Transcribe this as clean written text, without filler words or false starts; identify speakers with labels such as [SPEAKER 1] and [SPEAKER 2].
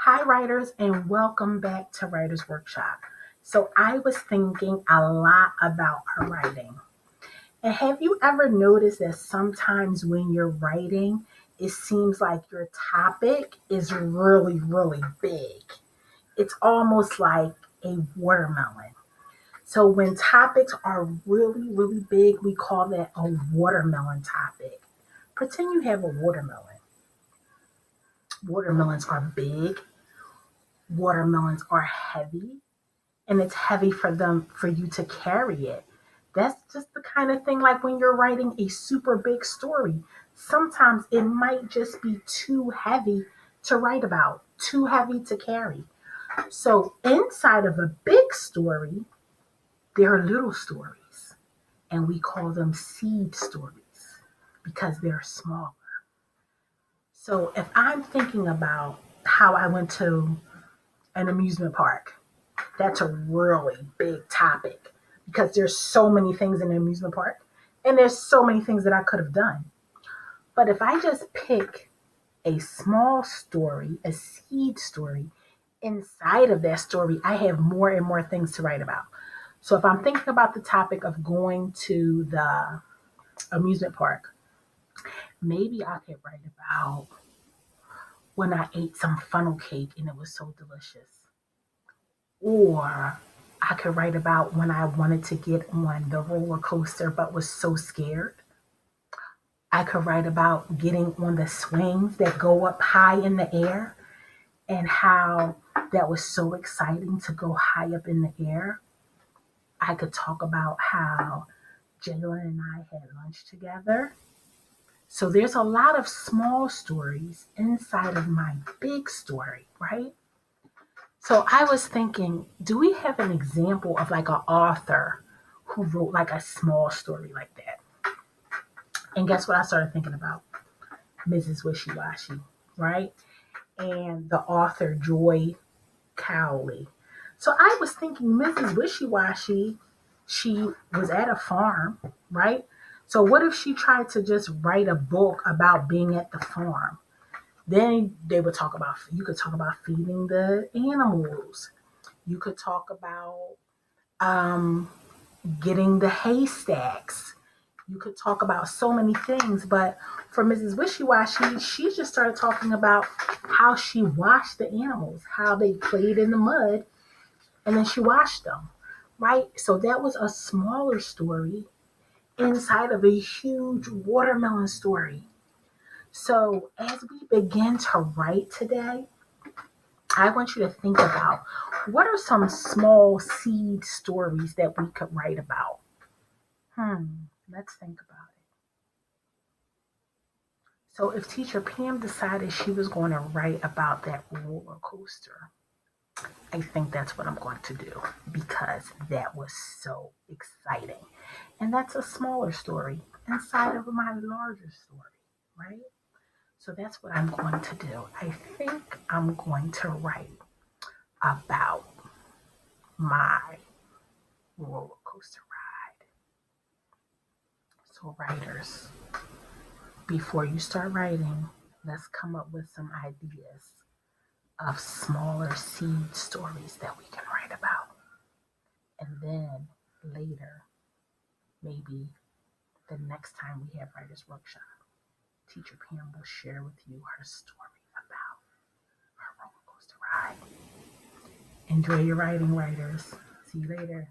[SPEAKER 1] Hi, writers, and welcome back to Writers Workshop. So, I was thinking a lot about her writing. And have you ever noticed that sometimes when you're writing, it seems like your topic is really, really big? It's almost like a watermelon. So, when topics are really, really big, we call that a watermelon topic. Pretend you have a watermelon. Watermelons are big, watermelons are heavy, and it's heavy for you to carry it. That's just the kind of thing like when you're writing a super big story. Sometimes it might just be too heavy to write about, too heavy to carry. So inside of a big story, there are little stories, and we call them seed stories because they're small. So if I'm thinking about how I went to an amusement park, that's a really big topic because there's so many things in an amusement park and there's so many things that I could have done. But if I just pick a small story, a seed story, inside of that story, I have more and more things to write about. So if I'm thinking about the topic of going to the amusement park, maybe I could write about when I ate some funnel cake and it was so delicious. Or I could write about when I wanted to get on the roller coaster but was so scared. I could write about getting on the swings that go up high in the air and how that was so exciting to go high up in the air. I could talk about how Jalen and I had lunch together. So there's a lot of small stories inside of my big story, right? So I was thinking, do we have an example of like an author who wrote like a small story like that? And guess what I started thinking about? Mrs. Wishy Washy, right? And the author Joy Cowley. So I was thinking Mrs. Wishy Washy, she was at a farm, right? So what if she tried to just write a book about being at the farm? Then they would talk about, you could talk about feeding the animals. You could talk about um, getting the haystacks. You could talk about so many things, but for Mrs. Wishy Washy, she just started talking about how she washed the animals, how they played in the mud, and then she washed them, right? So that was a smaller story inside of a huge watermelon story. So as we begin to write today, I want you to think about what are some small seed stories that we could write about. Let's think about it. So if teacher Pam decided she was going to write about that roller coaster, I think that's what I'm going to do because that was so exciting. And that's a smaller story inside of my larger story, right? So that's what I'm going to do. I think I'm going to write about my roller coaster ride. So, writers, before you start writing, let's come up with some ideas of smaller seed stories that we can write about. And then later, maybe the next time we have Writers Workshop, Teacher Pam will share with you her story about her roller coaster ride. Enjoy your writing, writers. See you later.